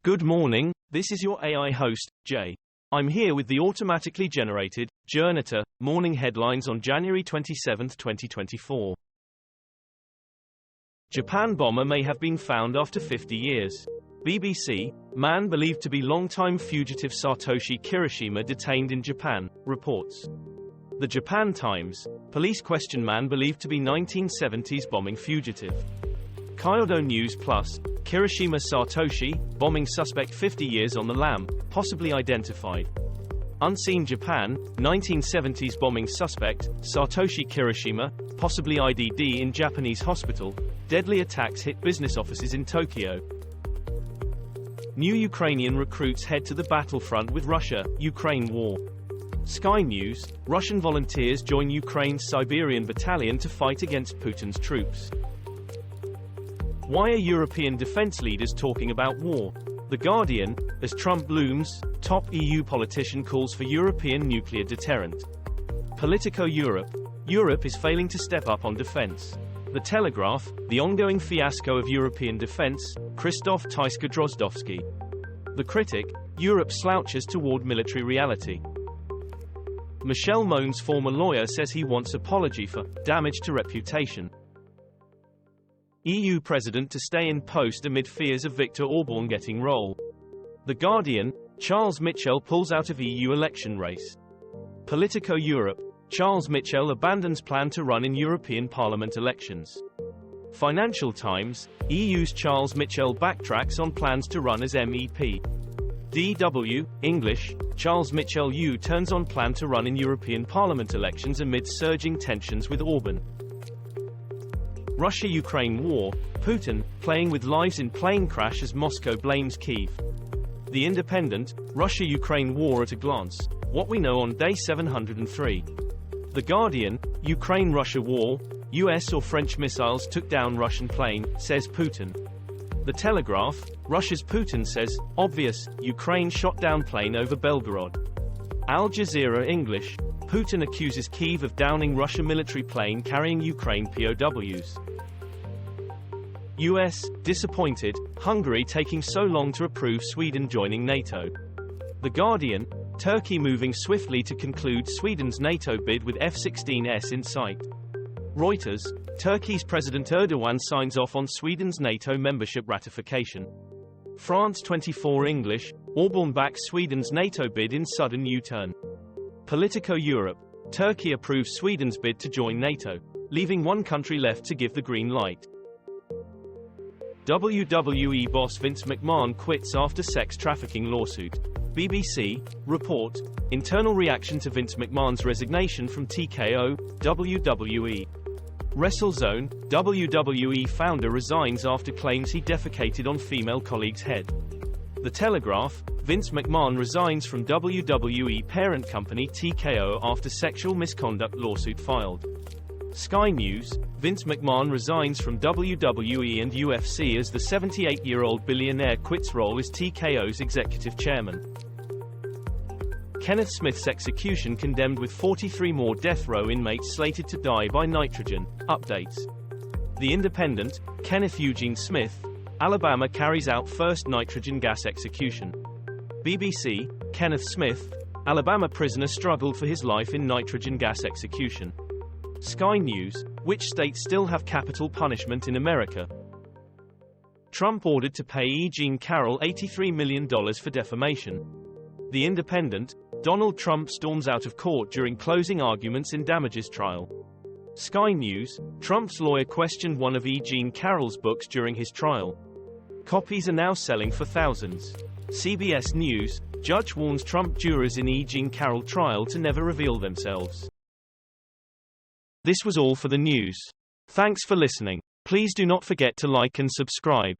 Good morning, this is your AI host, Jay. I'm here with the automatically generated, Journato, morning headlines on January 27, 2024. Japan bomber may have been found after 50 years. BBC, man believed to be longtime fugitive Satoshi Kirishima detained in Japan, reports. The Japan Times, police question man believed to be 1970s bombing fugitive. Kyodo News Plus, Kirishima Satoshi, bombing suspect 50 years on the lam, possibly identified. Unseen Japan, 1970s bombing suspect, Satoshi Kirishima, possibly ID'd in Japanese hospital. Deadly attacks hit business offices in Tokyo. New Ukrainian recruits head to the battlefront with Russia, Ukraine war. Sky News, Russian volunteers join Ukraine's Siberian battalion to fight against Putin's troops. Why are European defense leaders talking about war? The Guardian, as Trump looms, top EU politician calls for European nuclear deterrent. Politico Europe, Europe is failing to step up on defense. The Telegraph, the ongoing fiasco of European defense, Krzysztof Tyska-Drozdowski. The Critic, Europe slouches toward military reality. Michel Mone's former lawyer says he wants apology for damage to reputation. EU president to stay in post amid fears of Viktor Orbán getting role. The Guardian, Charles Michel pulls out of EU election race. Politico Europe, Charles Michel abandons plan to run in European Parliament elections. Financial Times, EU's Charles Michel backtracks on plans to run as MEP. DW, English, Charles Michel turns on plan to run in European Parliament elections amid surging tensions with Orbán. Russia-Ukraine war, Putin, playing with lives in plane crash as Moscow blames Kyiv. The Independent, Russia-Ukraine war at a glance, what we know on day 703. The Guardian, Ukraine-Russia war, US or French missiles took down Russian plane, says Putin. The Telegraph, Russia's Putin says, obvious, Ukraine shot down plane over Belgorod. Al Jazeera English, Putin accuses Kyiv of downing Russia military plane carrying Ukraine POWs. US, disappointed, Hungary taking so long to approve Sweden joining NATO. The Guardian, Turkey moving swiftly to conclude Sweden's NATO bid with F-16s in sight. Reuters, Turkey's President Erdogan signs off on Sweden's NATO membership ratification. France 24 English, Orbán backs Sweden's NATO bid in sudden U-turn. Politico Europe, Turkey approves Sweden's bid to join NATO, leaving one country left to give the green light. WWE boss Vince McMahon quits after sex trafficking lawsuit. BBC, report, internal reaction to Vince McMahon's resignation from TKO, WWE. WrestleZone, WWE founder resigns after claims he defecated on female colleague's head. The Telegraph, Vince McMahon resigns from WWE parent company TKO after sexual misconduct lawsuit filed. Sky News, Vince McMahon resigns from WWE and UFC as the 78-year-old billionaire quits role as TKO's executive chairman. Kenneth Smith's execution condemned with 43 more death row inmates slated to die by nitrogen. Updates. The Independent, Kenneth Eugene Smith, Alabama carries out first nitrogen gas execution. BBC, Kenneth Smith, Alabama prisoner struggled for his life in nitrogen gas execution. Sky News, which states still have capital punishment in America? Trump ordered to pay E Jean Carroll $83 million for defamation. The Independent, Donald Trump storms out of court during closing arguments in damages trial. Sky News, Trump's lawyer questioned one of E Jean Carroll's books during his trial. Copies are now selling for thousands. CBS News, judge warns Trump jurors in E Jean Carroll trial to never reveal themselves. This was all for the news. Thanks for listening. Please do not forget to like and subscribe.